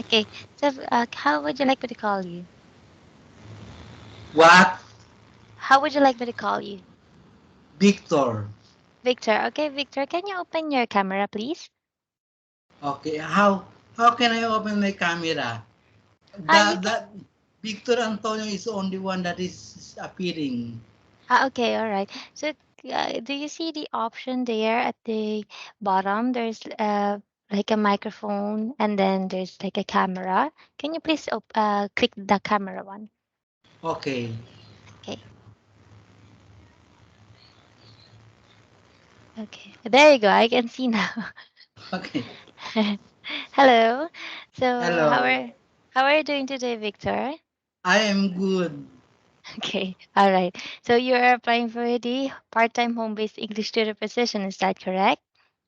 Okay. So, how would you like me to call you? What? How would you like me to call you? Victor. Victor. Okay, Victor, can you open your camera, please? Okay, how can I open my camera? You can. The Victor Antonio is the only one that is appearing. Okay, all right. So, do you see the option there at the bottom? There's like a microphone, and then there's like a camera. Can you please click the camera one? Okay. Okay. Okay. There you go. I can see now. Okay. Hello. So, Hello. how are you doing today, Victor? I am good. Okay. All right. So you are applying for the part-time home-based English tutor position. Is that correct?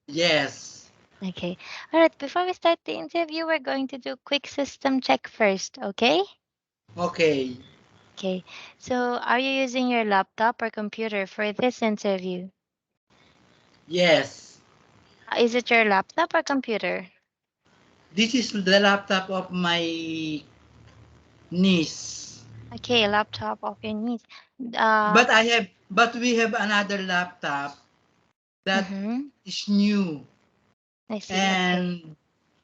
Yes. Okay. All right. Before we start the interview, we're going to do a quick system check first. Okay. Okay. Okay. So, are you using your laptop or computer for this interview? Yes. Is it your laptop or computer? This is the laptop of my niece. Okay, laptop of your needs. But we have another laptop that Mm-hmm. is new, I see. Okay. and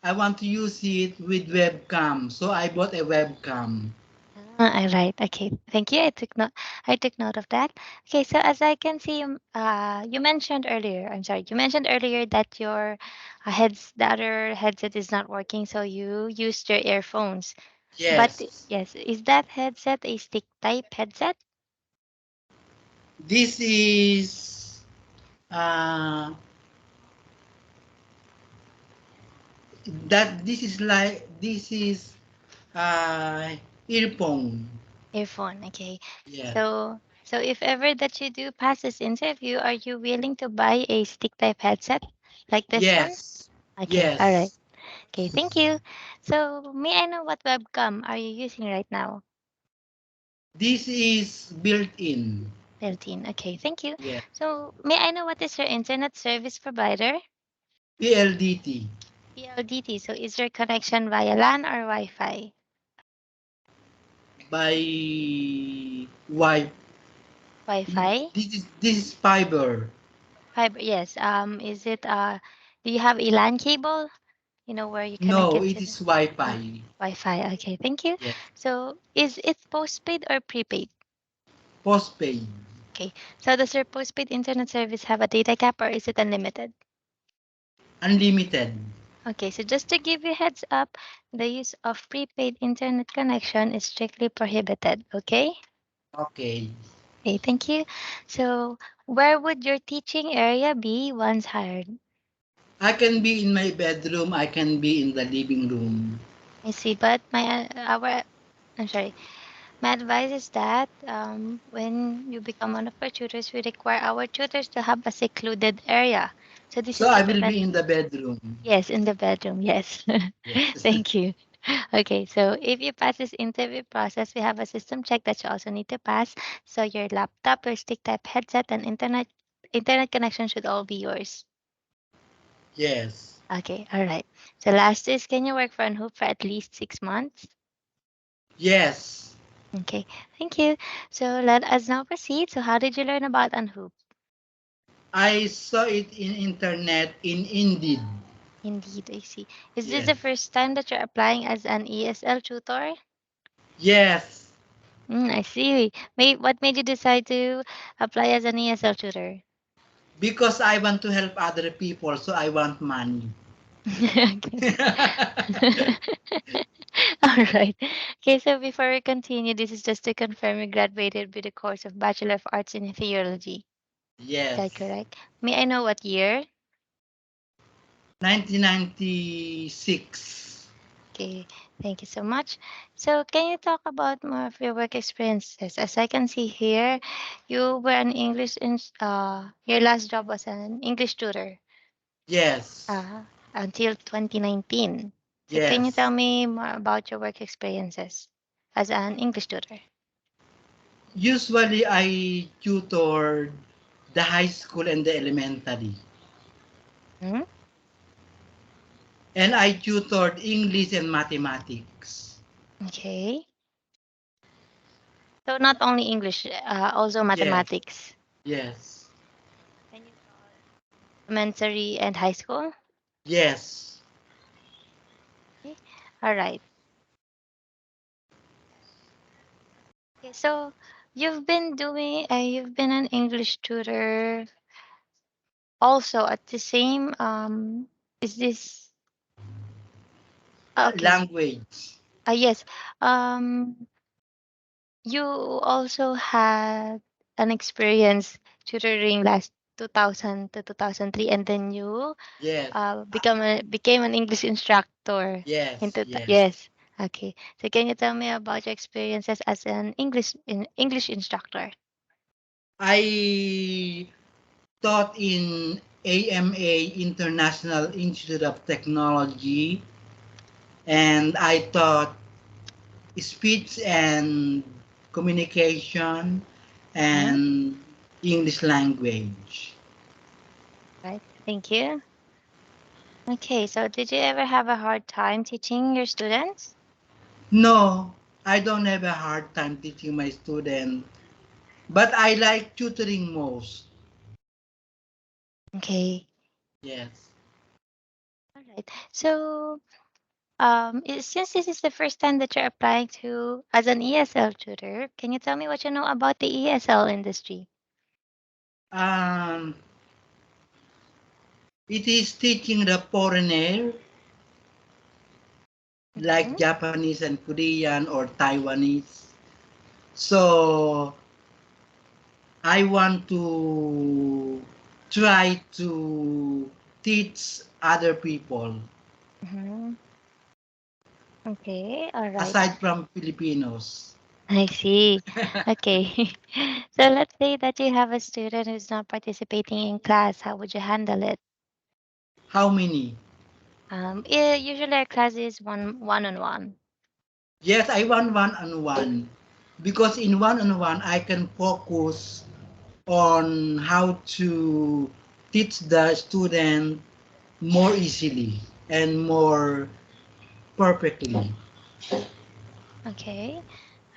I want to use it with webcam. So I bought a webcam. All right. Okay. Thank you. I took note of that. Okay. So as I can see, you mentioned earlier. I'm sorry. You mentioned earlier that your the other headset is not working, so you used your earphones. But Yes. yes, is that headset a stick type headset? This is uh this is uh earphone. Earphone. Okay. Yeah. So if ever that you do pass this interview, are you willing to buy a stick type headset like this one? Yes. Okay. All right. Yes. Okay. Thank you. So may I know what webcam are you using right now? This is built in. 13. Okay, thank you. Yeah. So, may I know what is your internet service provider? PLDT PLDT. So, is your connection via LAN or Wi-Fi? by Wi. Wi-Fi. This is fiber. Fiber. Yes. Is it do you have a LAN cable? You know where you connect No, it it to the is uh, Wi-Fi. Wi-Fi. Okay, thank you. Yeah. So, is it postpaid or prepaid? Postpaid. Okay. So, does your postpaid internet service have a data cap or is it unlimited? Unlimited. Okay, so just to give you a heads up, the use of prepaid internet connection is strictly prohibited. Okay? Okay. Okay, thank you. So, where would your teaching area be once hired? I can be in my bedroom. I can be in the living room. I see, but I'm sorry. My advice is that when you become one of our tutors, we require our tutors to have a secluded area. So this So is to I will prevent. be in the bedroom. Yes, in the bedroom. Yes. Yes. Thank you. Okay, so if you pass this interview process, we have a system check that you also need to pass. So your laptop, your stick type headset, and internet connection should all be yours. Yes. Okay, all right. So last is, can you work for Anhoop for at least 6 months? Yes. Okay, thank you. So let us now proceed. So how did you learn about Anhoop? I saw it in internet in Indeed. Indeed, I see. Is this Yes. the first time that you're applying as an ESL tutor? Yes. I see. What made you decide to apply as an ESL tutor? Because I want to help other people, so I want money. Okay. All right. Okay, so before we continue, this is just to confirm you graduated with a course of Bachelor of Arts in Theology. Is that Yes. correct? May I know what year? 1996. Okay, thank you so much. So, can you talk about more of your work experiences? As I can see here, you were an your last job was an English tutor Yes. uh, until 2019. So, can you tell Yes. me more about your work experiences as an English tutor? Usually I tutored the high school and the elementary. Hmm? and I tutored English and mathematics. Okay. So not only English, also Yes, mathematics. yes, And you taught elementary and high school? yes. Okay. All right. Okay, so you've been an English tutor also at the same is this okay. Language. Yes. Um you also had an experience tutoring last 2000 to 2003, and then you Yes, became an English instructor yes, yes. yes. Okay. So can you tell me about your experiences as an English instructor? I taught in AMA International Institute of Technology, and I taught speech and communication Mm-hmm. and English language. Right. Thank you. Okay. So did you ever have a hard time teaching your students? No, I don't have a hard time teaching my student, but I like tutoring most. Okay. Yes. All right. So since this is the first time that you're applying to as an ESL tutor, can you tell me what you know about the ESL industry? Um, it is teaching the foreigner like Mm-hmm. Japanese and Korean or Taiwanese. So I want to try to teach other people Mm-hmm. Okay. All right. aside from Filipinos. I see. Okay. So let's say that you have a student who's not participating in class. How would you handle it? How many? Usually our class is one on one. Yes, I want one on one because in one on one I can focus on how to teach the student more easily and more perfectly. Okay.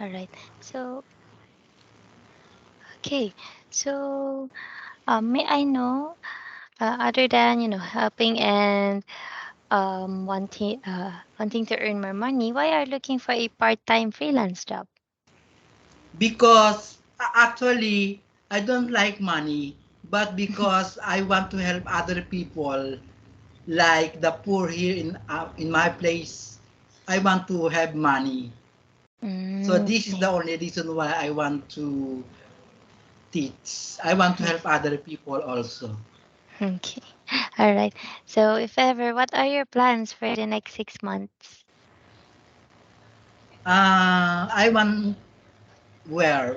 All right. So okay. So may I know, other than helping and wanting to earn more money, why are you looking for a part-time freelance job? Because actually I don't like money, but because I want to help other people like the poor here in my place, I want to have money. So this is the I only reason why I want to teach. I want to I help other people also. Okay. All right. So, if ever, what are your plans for the next 6 months? I want where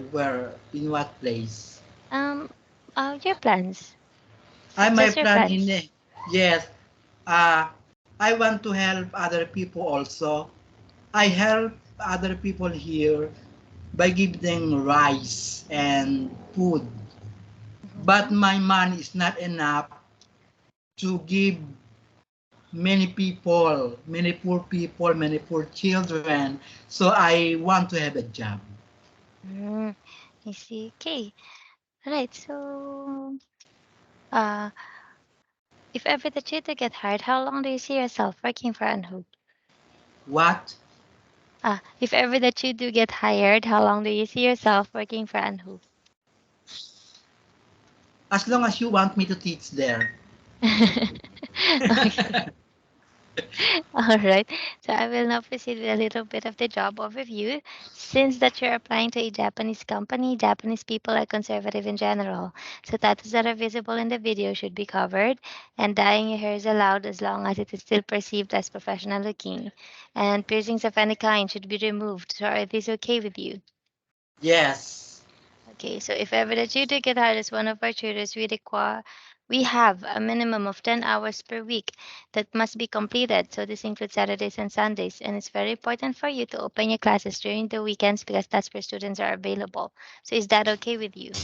in what place? Um, your plans. My Just your plan in plans. yes. Uh, I want to help other people also. I help other people here by giving them rice and food. But Mhm. my money is not enough to give many poor people, many poor children. So I want to have a job. Mm, I see. Okay. All right. So, uh, if ever the tutor get hired, how long do you see yourself working for Anhoop? What? If ever that you do get hired, how long do you see yourself working for Anhoop? As long as you want me to teach there. Okay. All right. So I will now proceed with a little bit of the job overview. Since that you're applying to a Japanese company, Japanese people are conservative in general. So tattoos that are visible in the video should be covered, and dyeing your hair is allowed as long as it is still perceived as professional looking. And piercings of any kind should be removed. So are these okay with you? Yes. Okay, so if ever that you do get hired as one of our tutors, we have a minimum of 10 hours per week that must be completed. So this includes Saturdays and Sundays, and it's very important for you to open your classes during the weekends because that's where students are available. So is that okay with you?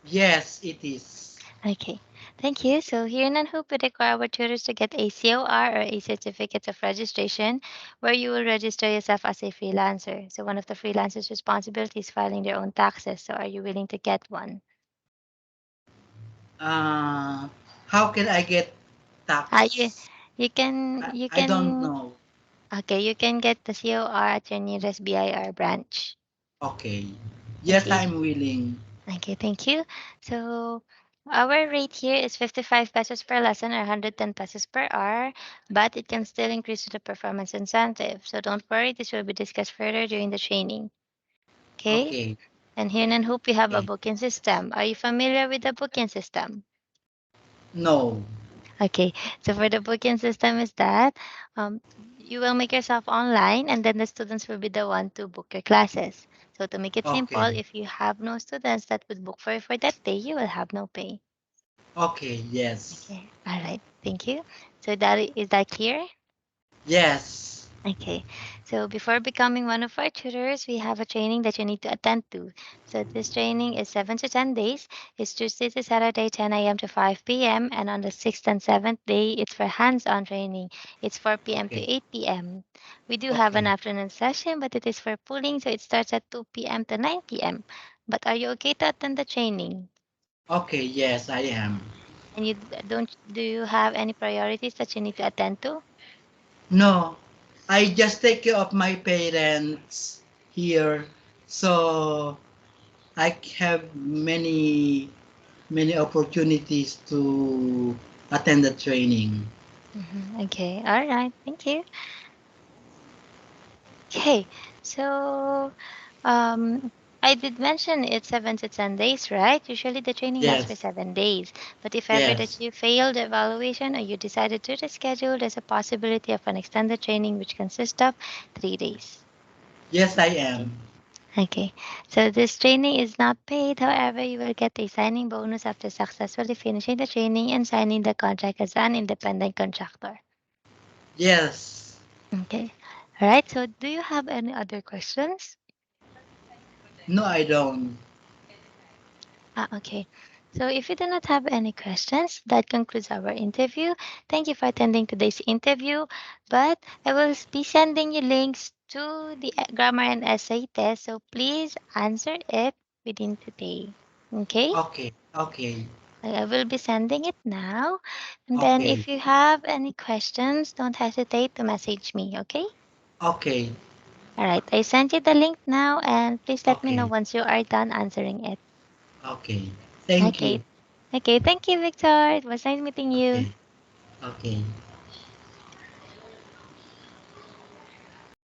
Yes, it is. Okay. Thank you. So here in Hope, we require our tutors to get a COR or a certificate of registration where you will register yourself as a freelancer. So one of the freelancers' responsibilities is filing their own taxes. So are you willing to get one? Uh, how can I get You tax? you can I don't know. okay, you can get the COR at your nearest BIR branch. Okay. Yes, Okay. I'm willing. Okay, thank you. So our rate here is 55 pesos per lesson or 110 pesos per hour, but it can still increase with the performance incentive. So don't worry, this will be discussed further during the training. Okay? Okay. And here in Hope we have a Okay. booking system. Are you familiar with the booking system? No. Okay, so for the booking system is that you will make yourself online and then the students will be the one to book your classes. So to make it simple, Okay. if you have no students that would book for that day, you will have no pay. Okay. Yes. Okay. All right. Thank you. So that is that clear? Yes. Okay. So before becoming one of our tutors, we have a training that you need to attend to. So this training is 7 to 10 days. It's Tuesday to Saturday, 10 a.m. to 5 p.m. And on the sixth and seventh day, it's for hands-on training. It's 4 p.m. to Okay. 8 p.m. We do have an Okay. afternoon session, but it is for pooling, so it starts at 2 p.m. to 9 p.m. But are you okay to attend the training? Okay. Yes, I am. And don't do you have any priorities that you need to attend to? No, I just take care of my parents here, so I have many opportunities to attend the training. Okay. All right. Thank you. Okay. So, um, I did mention it's 7 to 10 days, right? Usually the training lasts for Yes. 7 days. But if ever that Yes. you failed the evaluation or you decided to reschedule, there's a possibility of an extended training which consists of 3 days. Yes, I Okay. am. Okay. So this training is not paid. However, you will get a signing bonus after successfully finishing the training and signing the contract as an independent contractor. Yes. Okay. All right. So do you have any other questions? No, I don't. Okay. So if you do not have any questions, that concludes our interview. Thank you for attending today's interview. But I will be sending you links to the grammar and essay test. So please answer it within today. Okay? Okay. Okay. I will be sending it now. And then Okay. if you have any questions, don't hesitate to message me. Okay? Okay. All right. I sent you the link now, and please let me know Okay. once you are done answering it. Okay. Thank Okay. you. Okay. Thank you, Victor. It was nice meeting you. Okay. Okay.